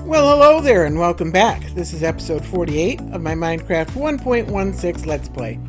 Well, hello there and welcome back. This is episode 48 of my Minecraft 1.16 Let's Play.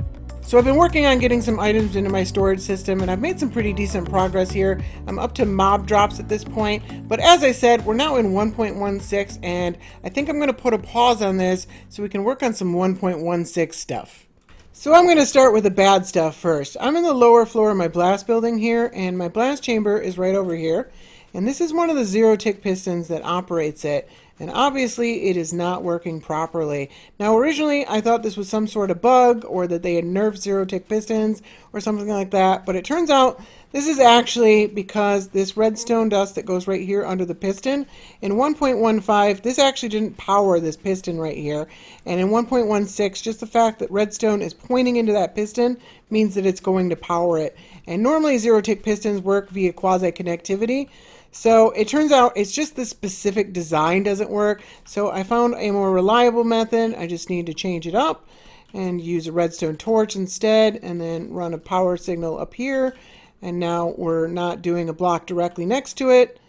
So I've been working on getting some items into my storage system and I've made some pretty decent progress here. I'm up to mob drops at this point, but as I said, we're now in 1.16 and I think I'm going to put a pause on this so we can work on some 1.16 stuff. So I'm going to start with the bad stuff first. I'm in the lower floor of my blast building here and my blast chamber is right over here. And this is one of the zero tick pistons that operates it. And obviously it is not working properly. Now originally I thought this was some sort of bug or that they had nerfed zero tick pistons or something like that. But it turns out this is actually because this redstone dust that goes right here under the piston. In 1.15 this actually didn't power this piston right here. And in 1.16 just the fact that redstone is pointing into that piston means that it's going to power it. And normally zero tick pistons work via quasi connectivity. So it turns out it's just the specific design doesn't work. So I found a more reliable method. I just need to change it up and use a redstone torch instead and then run a power signal up here. And now we're not doing a block directly next to it.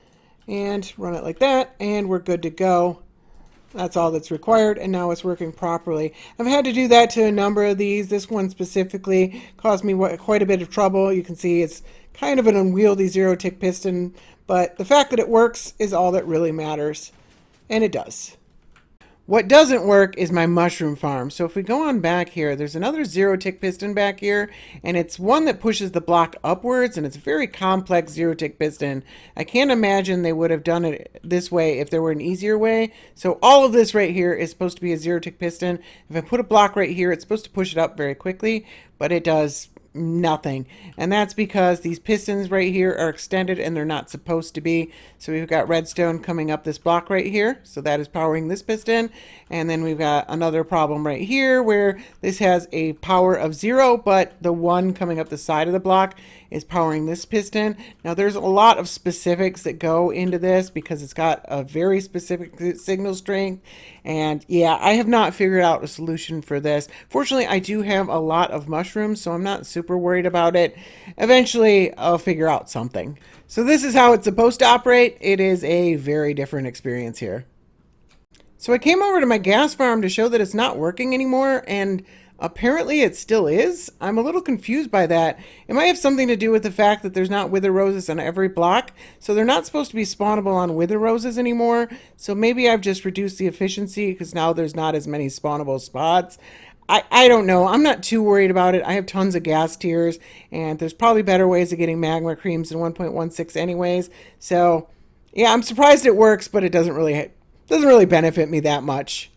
And run it like that and we're good to go. That's all that's required and now it's working properly. I've had to do that to a number of these. This one specifically caused me quite a bit of trouble. You can see it's kind of an unwieldy zero tick piston, but the fact that it works is all that really matters. And it does. What doesn't work is my mushroom farm. So if we go on back here, there's another zero tick piston back here, and it's one that pushes the block upwards, and it's a very complex zero tick piston. I can't imagine they would have done it this way if there were an easier way. So all of this right here is supposed to be a zero tick piston. If I put a block right here, it's supposed to push it up very quickly, but it does nothing. And that's because these pistons right here are extended and they're not supposed to be. So we've got redstone coming up this block right here, so that is powering this piston. And then we've got another problem right here where this has a power of 0, but the one coming up the side of the block is powering this piston. Now there's a lot of specifics that go into this because it's got a very specific signal strength, and yeah, I have not figured out a solution for this. Fortunately, I do have a lot of mushrooms, so I'm not super worried about it. Eventually I'll figure out something. So this is how it's supposed to operate. It is a very different experience here. So I came over to my gas farm to show that it's not working anymore, and apparently it still is. I'm a little confused by that. It might have something to do with the fact that there's not wither roses on every block, so they're not supposed to be spawnable on wither roses anymore. So maybe I've just reduced the efficiency because now there's not as many spawnable spots. I don't know. I'm not too worried about it. I have tons of gas tiers, and there's probably better ways of getting magma creams in 1.16 anyways. So yeah, I'm surprised it works, but it doesn't really benefit me that much.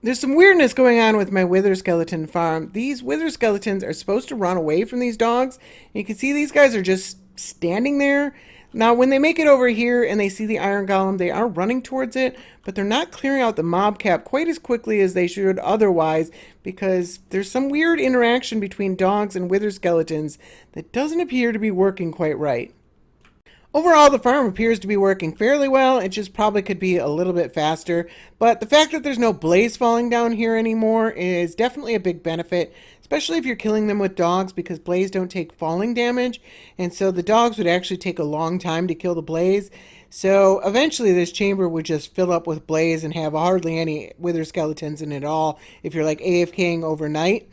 There's some weirdness going on with my wither skeleton farm. These wither skeletons are supposed to run away from these dogs. You can see these guys are just standing there. Now, when they make it over here and they see the iron golem, they are running towards it, but they're not clearing out the mob cap quite as quickly as they should otherwise because there's some weird interaction between dogs and wither skeletons that doesn't appear to be working quite right. Overall, the farm appears to be working fairly well. It just probably could be a little bit faster. But the fact that there's no blaze falling down here anymore is definitely a big benefit, especially if you're killing them with dogs because blaze don't take falling damage. And so the dogs would actually take a long time to kill the blaze. So eventually this chamber would just fill up with blaze and have hardly any wither skeletons in it at all if you're like AFKing overnight.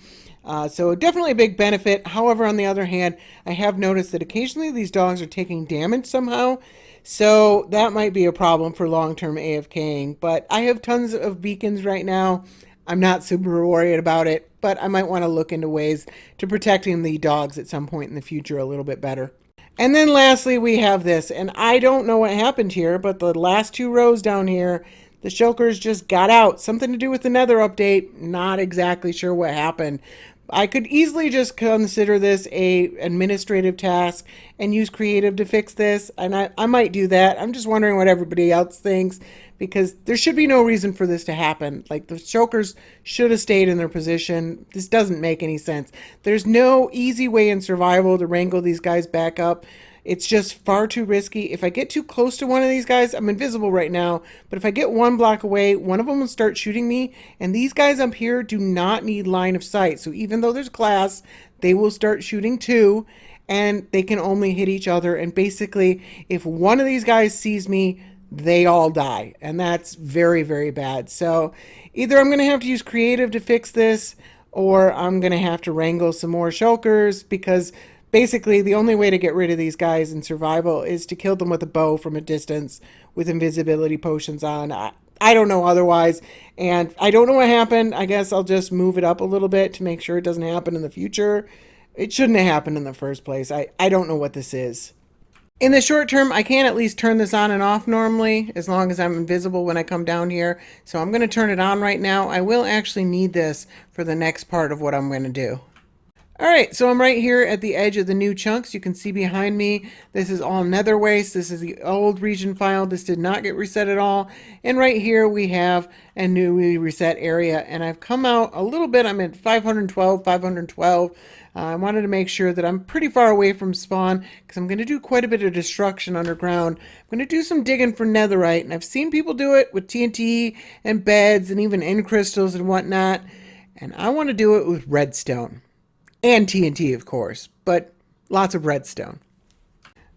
So definitely a big benefit. However, on the other hand, I have noticed that occasionally these dogs are taking damage somehow. So that might be a problem for long-term AFKing. But I have tons of beacons right now. I'm not super worried about it, but I might want to look into ways to protecting the dogs at some point in the future a little bit better. And then lastly, we have this, and I don't know what happened here, but the last two rows down here, the Shulkers just got out. Something to do with the Nether update. Not exactly sure what happened. I could easily just consider this a administrative task and use creative to fix this, and I might do that. I'm just wondering what everybody else thinks because there should be no reason for this to happen. Like, the Shulkers should have stayed in their position. This doesn't make any sense. There's no easy way in survival to wrangle these guys back up. It's just far too risky. If I get too close to one of these guys, I'm invisible right now, but if I get one block away, one of them will start shooting me, and these guys up here do not need line of sight. So even though there's glass, they will start shooting too, and they can only hit each other. And basically, if one of these guys sees me, they all die. And that's very, very bad. So either I'm going to have to use creative to fix this, or I'm going to have to wrangle some more shulkers, because basically the only way to get rid of these guys in survival is to kill them with a bow from a distance with invisibility potions on. I don't know otherwise, and I don't know what happened. I guess I'll just move it up a little bit to make sure it doesn't happen in the future. It shouldn't have happened in the first place. I don't know what this is. In the short term, I can at least turn this on and off normally, as long as I'm invisible when I come down here. So I'm going to turn it on right now. I will actually need this for the next part of what I'm going to do. All right, so I'm right here at the edge of the new chunks. You can see behind me, this is all nether waste. This is the old region file. This did not get reset at all. And right here we have a newly reset area. And I've come out a little bit. I'm at 512, 512. I wanted to make sure that I'm pretty far away from spawn, because I'm going to do quite a bit of destruction underground. I'm going to do some digging for netherite. And I've seen people do it with TNT and beds and even end crystals and whatnot. And I want to do it with redstone. And TNT, of course, but lots of redstone.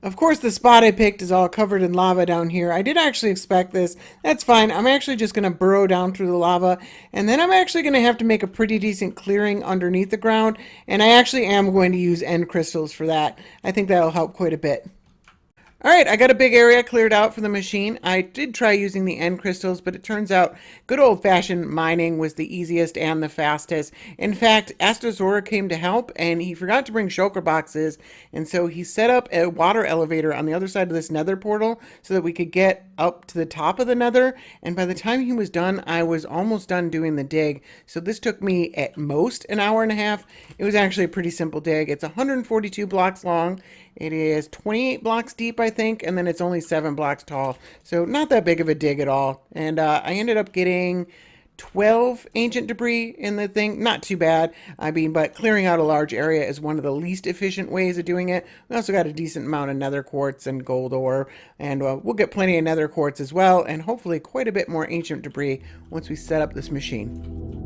Of course, the spot I picked is all covered in lava down here. I did actually expect this. That's fine. I'm actually just going to burrow down through the lava, and then I'm actually going to have to make a pretty decent clearing underneath the ground, and I actually am going to use end crystals for that. I think that'll help quite a bit. All right, I got a big area cleared out for the machine. I did try using the end crystals, but it turns out good old-fashioned mining was the easiest and the fastest. In fact, Astrosaur came to help, and he forgot to bring shulker boxes, and so he set up a water elevator on the other side of this nether portal so that we could get up to the top of the nether, and by the time he was done, I was almost done doing the dig. So this took me at most an hour and a half. It was actually a pretty simple dig. It's 142 blocks long. It is 28 blocks deep, I think, and then it's only 7 blocks tall. So not that big of a dig at all. And I ended up getting 12 ancient debris in the thing. Not too bad. I mean, but clearing out a large area is one of the least efficient ways of doing it. We also got a decent amount of nether quartz and gold ore, and we'll get plenty of nether quartz as well, and hopefully quite a bit more ancient debris once we set up this machine.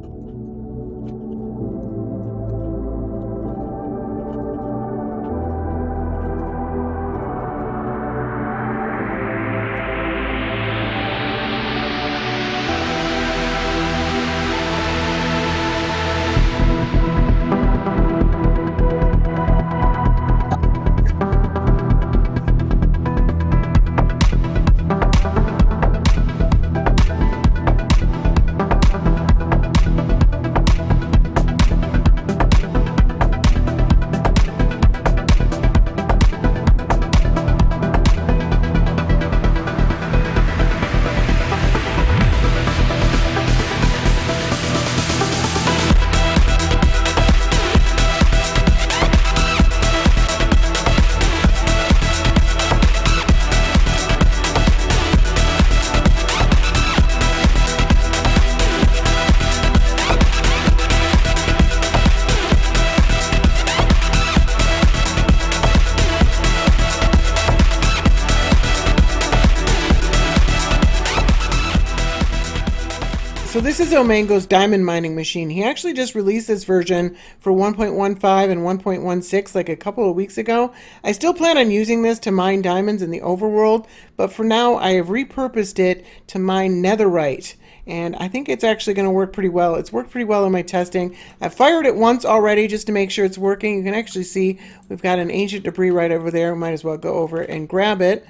So this is Omango's diamond mining machine. He actually just released this version for 1.15 and 1.16 like a couple of weeks ago. I still plan on using this to mine diamonds in the overworld, but for now I have repurposed it to mine netherite. And I think it's actually going to work pretty well. It's worked pretty well in my testing. I've fired it once already just to make sure it's working. You can actually see we've got an ancient debris right over there. We might as well go over and grab it.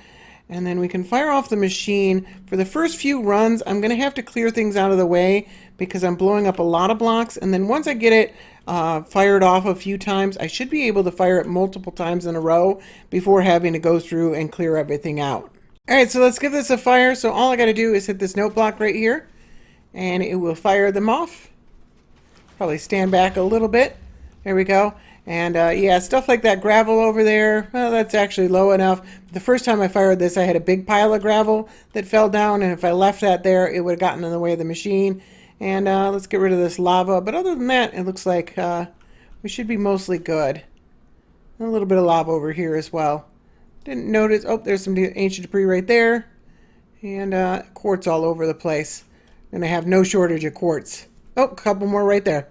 And then we can fire off the machine. For the first few runs, I'm going to have to clear things out of the way because I'm blowing up a lot of blocks. And then once I get it fired off a few times, I should be able to fire it multiple times in a row before having to go through and clear everything out. All right, so let's give this a fire. So all I got to do is hit this note block right here, and it will fire them off. Probably stand back a little bit. There we go. And yeah, stuff like that gravel over there, well, that's actually low enough. The first time I fired this, I had a big pile of gravel that fell down, and if I left that there, it would have gotten in the way of the machine. And let's get rid of this lava. But other than that, it looks like we should be mostly good. A little bit of lava over here as well. Didn't notice, oh, there's some ancient debris right there. And quartz all over the place. And I have no shortage of quartz. Oh, a couple more right there.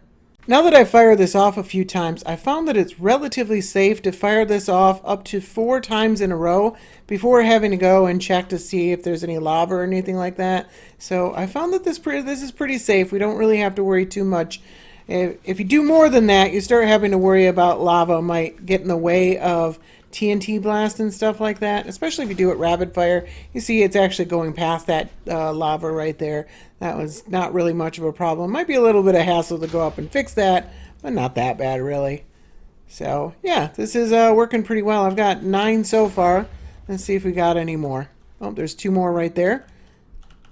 Now that I've fired this off a few times, I found that it's relatively safe to fire this off up to 4 times in a row before having to go and check to see if there's any lava or anything like that. So I found that this is pretty safe. We don't really have to worry too much. If you do more than that, you start having to worry about lava might get in the way of TNT blast and stuff like that, especially if you do it rapid fire. You see it's actually going past that lava right there. That was not really much of a problem. Might be a little bit of hassle to go up and fix that, but not that bad really. So yeah, this is working pretty well. I've got 9 so far. Let's see if we got any more. Oh, there's 2 more right there.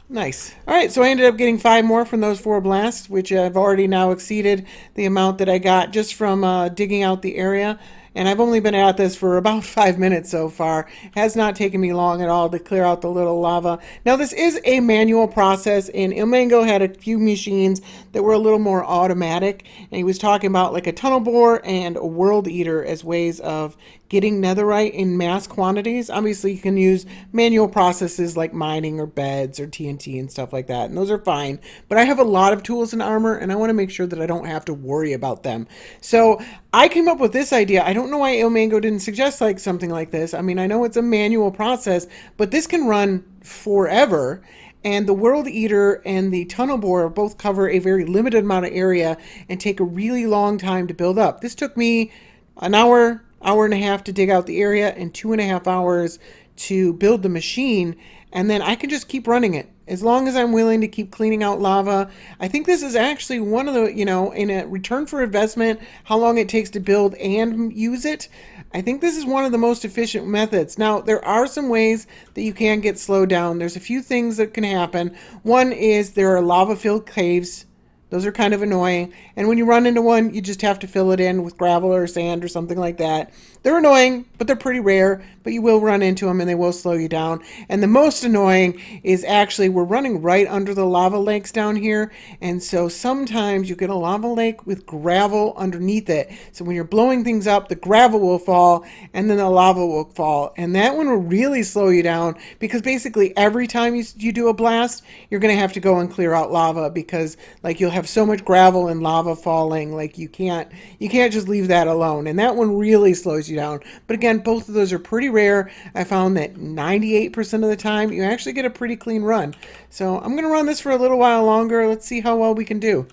Nice. All right, so I ended up getting 5 more from those 4 blasts, which I've already now exceeded the amount that I got just from digging out the area. And I've only been at this for about 5 minutes so far. It has not taken me long at all to clear out the little lava. Now, this is a manual process, and Ilmango had a few machines that were a little more automatic. And he was talking about like a tunnel bore and a world eater as ways of getting netherite in mass quantities. Obviously, you can use manual processes like mining or beds or TNT and stuff like that, and those are fine. But I have a lot of tools and armor, and I want to make sure that I don't have to worry about them. So I came up with this idea. I don't know why Ilmango didn't suggest like something like this. I mean, I know it's a manual process, but this can run forever. And the World Eater and the Tunnel Borer both cover a very limited amount of area and take a really long time to build up. This took me an hour and a half to dig out the area and 2.5 hours to build the machine, and then I can just keep running it as long as I'm willing to keep cleaning out lava. I think this is actually one of the, in a return for investment, how long it takes to build and use it, I think this is one of the most efficient methods. Now, there are some ways that you can get slowed down. There's a few things that can happen. One is there are lava-filled caves. Those are kind of annoying. And when you run into one, you just have to fill it in with gravel or sand or something like that. They're annoying, but they're pretty rare. But you will run into them and they will slow you down. And the most annoying is actually we're running right under the lava lakes down here. And so sometimes you get a lava lake with gravel underneath it. So when you're blowing things up, the gravel will fall and then the lava will fall. And that one will really slow you down because basically every time you do a blast, you're going to have to go and clear out lava because like you'll have so much gravel and lava falling, like you can't just leave that alone, and that one really slows you down. But again, both of those are pretty rare. I found that 98% of the time you actually get a pretty clean run. So I'm gonna run this for a little while longer. Let's see how well we can do.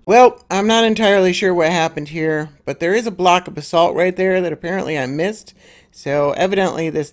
Well, I'm not entirely sure what happened here, but there is a block of basalt right there that apparently I missed. So evidently this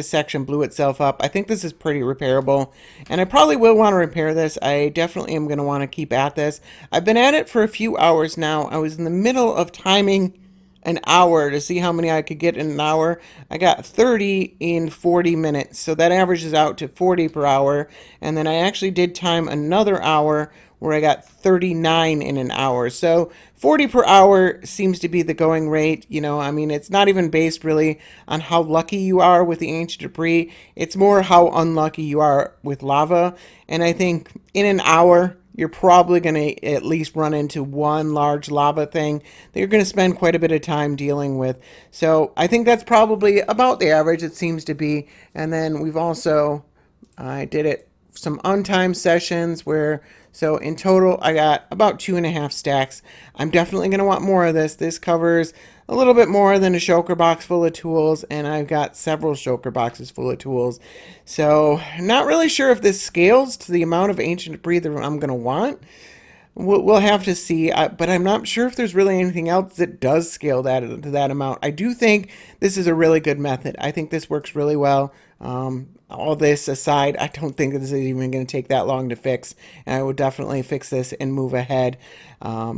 section blew itself up. I think this is pretty repairable, and I probably will want to repair this. I definitely am going to want to keep at this. I've been at it for a few hours now. I was in the middle of timing an hour to see how many I could get in an hour. I got 30 in 40 minutes, so that averages out to 40 per hour. And then I actually did time another hour where I got 39 in an hour. So 40 per hour seems to be the going rate. I mean, it's not even based really on how lucky you are with the ancient debris. It's more how unlucky you are with lava. And I think in an hour, you're probably going to at least run into one large lava thing that you're going to spend quite a bit of time dealing with. So I think that's probably about the average it seems to be. And then we've also, I did it some untimed sessions where, so in total I got about 2.5 stacks. I'm definitely going to want more of this. This covers a little bit more than a shulker box full of tools, and I've got several shulker boxes full of tools. So I'm not really sure if this scales to the amount of ancient debris that I'm going to want. We'll have to see, but I'm not sure if there's really anything else that does scale that to that amount. I do think this is a really good method. I think this works really well. All this aside, I don't think this is even going to take that long to fix, and I would definitely fix this and move ahead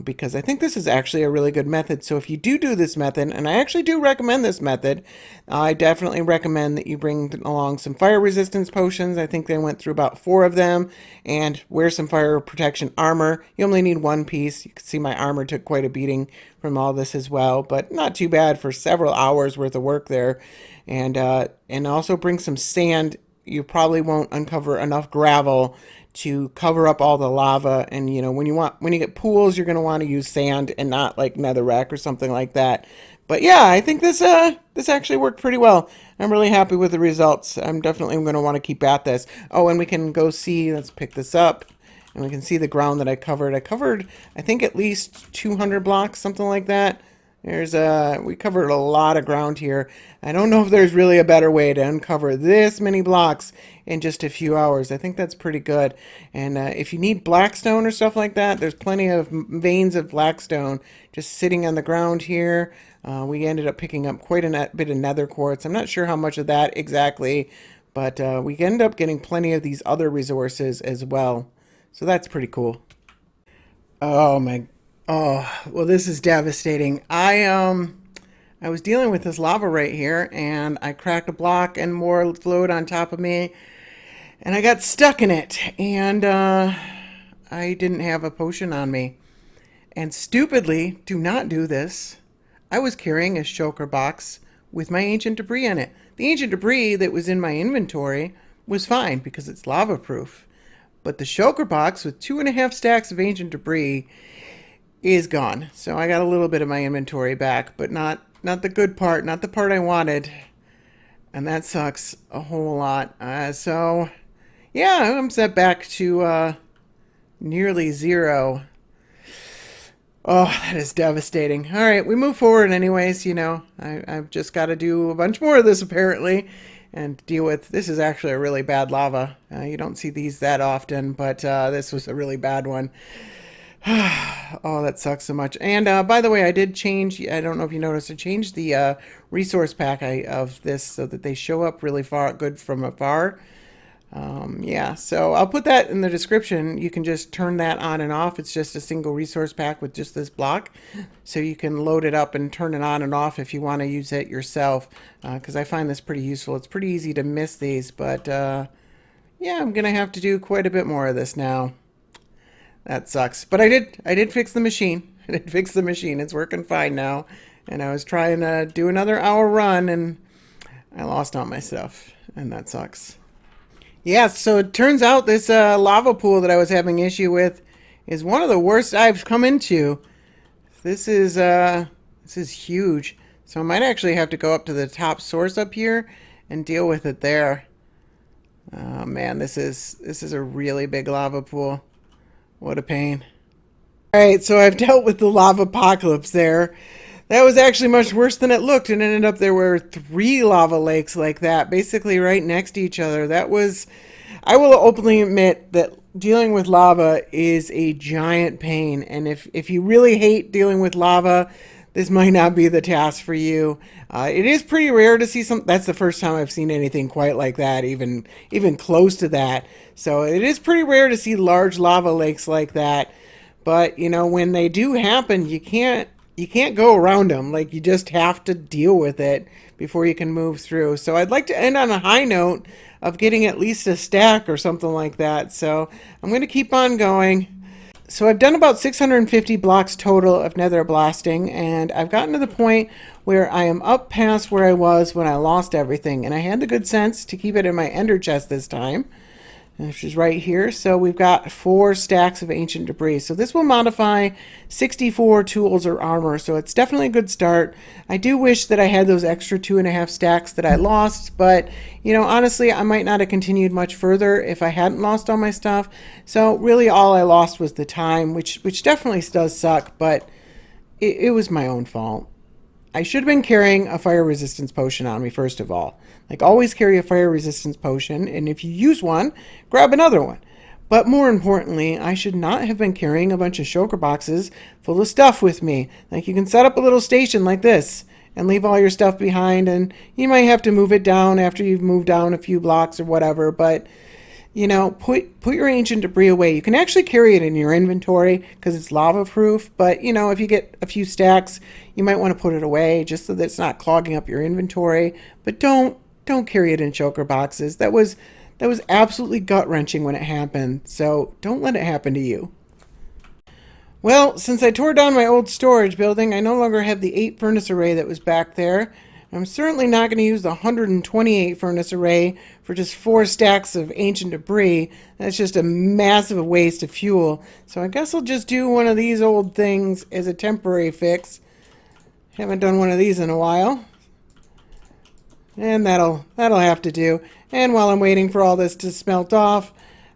because I think this is actually a really good method. So if you do this method, and I actually do recommend this method, I definitely recommend that you bring along some fire resistance potions. I think they went through about 4 of them, and wear some fire protection armor. You only need 1 piece. You can see my armor took quite a beating from all this as well, but not too bad for several hours worth of work there. And also bring some sand. You probably won't uncover enough gravel to cover up all the lava. And when you get pools, you're going to want to use sand and not like netherrack or something like that. But yeah, I think this actually worked pretty well. I'm really happy with the results. I'm definitely going to want to keep at this. Oh, and we can go see. Let's pick this up. And we can see the ground that I covered. I covered, I think, at least 200 blocks, something like that. We covered a lot of ground here. I don't know if there's really a better way to uncover this many blocks in just a few hours. I think that's pretty good. And if you need blackstone or stuff like that, there's plenty of veins of blackstone just sitting on the ground here. We ended up picking up quite a bit of nether quartz. I'm not sure how much of that exactly, but we ended up getting plenty of these other resources as well. So that's pretty cool. Oh my, oh, well, this is devastating. I was dealing with this lava right here, and I cracked a block and more flowed on top of me, and I got stuck in it, and I didn't have a potion on me. And stupidly, do not do this, I was carrying a shulker box with my ancient debris in it. The ancient debris that was in my inventory was fine because it's lava proof. But the shulker box with 2.5 stacks of ancient debris is gone. So I got a little bit of my inventory back, but not the good part, not the part I wanted. And that sucks a whole lot. So yeah, I'm set back to nearly zero. Oh, that is devastating. All right, we move forward anyways, you know. I've just got to do a bunch more of this apparently and deal with, this is actually a really bad lava. You don't see these that often, but this was a really bad one. Oh, that sucks so much. And by the way, I did change, I don't know if you noticed, I changed the resource pack of this so that they show up really good from afar. Yeah, so I'll put that in the description. You can just turn that on and off. It's just a single resource pack with just this block. So you can load it up and turn it on and off if you want to use it yourself. Because I find this pretty useful. It's pretty easy to miss these. But yeah, I'm going to have to do quite a bit more of this now. That sucks. But I did fix the machine. I did fix the machine. It's working fine now. And I was trying to do another hour run and I lost all my stuff. And that sucks. Yeah, so it turns out this lava pool that I was having issue with is one of the worst I've come into. This is huge. So I might actually have to go up to the top source up here and deal with it there. Oh man, this is a really big lava pool. What a pain. Alright, so I've dealt with the lava apocalypse there. That was actually much worse than it looked, and ended up there were 3 lava lakes like that, basically right next to each other. That was, I will openly admit that dealing with lava is a giant pain, and if you really hate dealing with lava, this might not be the task for you. It is pretty rare to see that's the first time I've seen anything quite like that, even close to that. So it is pretty rare to see large lava lakes like that, but you know, when they do happen, you can't go around them. Like, you just have to deal with it before you can move through. So I'd like to end on a high note of getting at least a stack or something like that. So I'm going to keep on going. So I've done about 650 blocks total of nether blasting, and I've gotten to the point where I am up past where I was when I lost everything. And I had the good sense to keep it in my ender chest this time, which is right here. So we've got 4 stacks of ancient debris. So this will modify 64 tools or armor. So it's definitely a good start. I do wish that I had those extra 2.5 stacks that I lost, but you know, honestly, I might not have continued much further if I hadn't lost all my stuff. So really all I lost was the time, which definitely does suck, but it was my own fault. I should have been carrying a fire resistance potion on me, first of all. Like, always carry a fire resistance potion, and if you use one, grab another one. But more importantly, I should not have been carrying a bunch of shulker boxes full of stuff with me. Like, you can set up a little station like this and leave all your stuff behind, and you might have to move it down after you've moved down a few blocks or whatever, but you know, put your ancient debris away. You can actually carry it in your inventory because it's lava proof, but you know, if you get a few stacks, you might want to put it away just so that it's not clogging up your inventory. But don't carry it in shulker boxes. That was absolutely gut-wrenching when it happened, so don't let it happen to you. Well, since I tore down my old storage building, I no longer have the 8 furnace array that was back there. I'm certainly not going to use the 128 furnace array for just 4 stacks of ancient debris. That's just a massive waste of fuel. So I guess I'll just do one of these old things as a temporary fix. Haven't done one of these in a while. And that'll have to do. And while I'm waiting for all this to smelt off,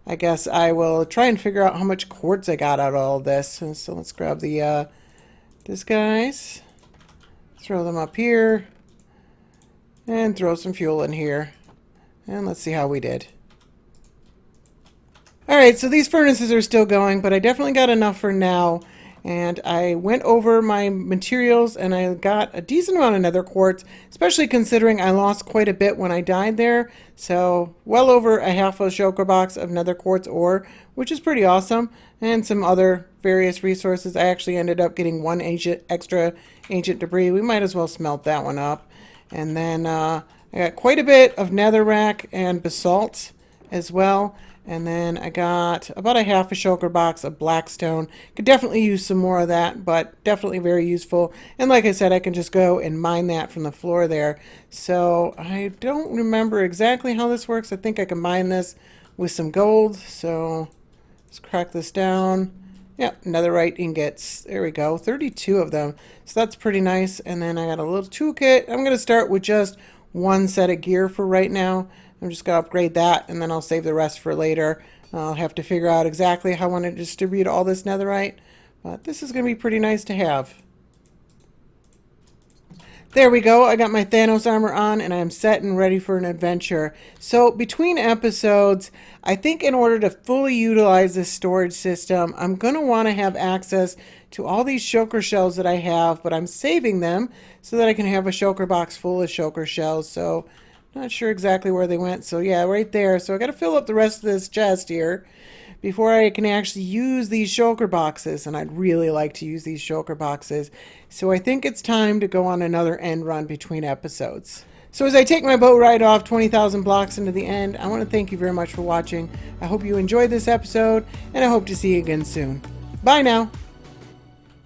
I guess I will try and figure out how much quartz I got out of all this. So let's grab the these guys, throw them up here, and throw some fuel in here. And let's see how we did. Alright, so these furnaces are still going, but I definitely got enough for now. And I went over my materials and I got a decent amount of nether quartz, especially considering I lost quite a bit when I died there. So well over a half a shulker box of nether quartz ore, which is pretty awesome. And some other various resources. I actually ended up getting one extra ancient debris. We might as well smelt that one up. And then I got quite a bit of netherrack and basalt as well. And then I got about a half a shulker box of blackstone. Could definitely use some more of that, but definitely very useful. And like I said, I can just go and mine that from the floor there. So I don't remember exactly how this works. I think I can mine this with some gold. So let's crack this down. Yep, netherite ingots. There we go, 32 of them. So that's pretty nice. And then I got a little toolkit. I'm going to start with just one set of gear for right now. I'm just going to upgrade that, and then I'll save the rest for later. I'll have to figure out exactly how I want to distribute all this netherite, but this is going to be pretty nice to have. There we go. I got my Thanos armor on, and I'm set and ready for an adventure. So between episodes, I think in order to fully utilize this storage system, I'm going to want to have access to all these shulker shells that I have, but I'm saving them so that I can have a shulker box full of shulker shells. So not sure exactly where they went. So yeah, right there. So I got to fill up the rest of this chest here before I can actually use these shulker boxes. And I'd really like to use these shulker boxes. So I think it's time to go on another end run between episodes. So as I take my boat ride off 20,000 blocks into the end, I want to thank you very much for watching. I hope you enjoyed this episode, and I hope to see you again soon. Bye now.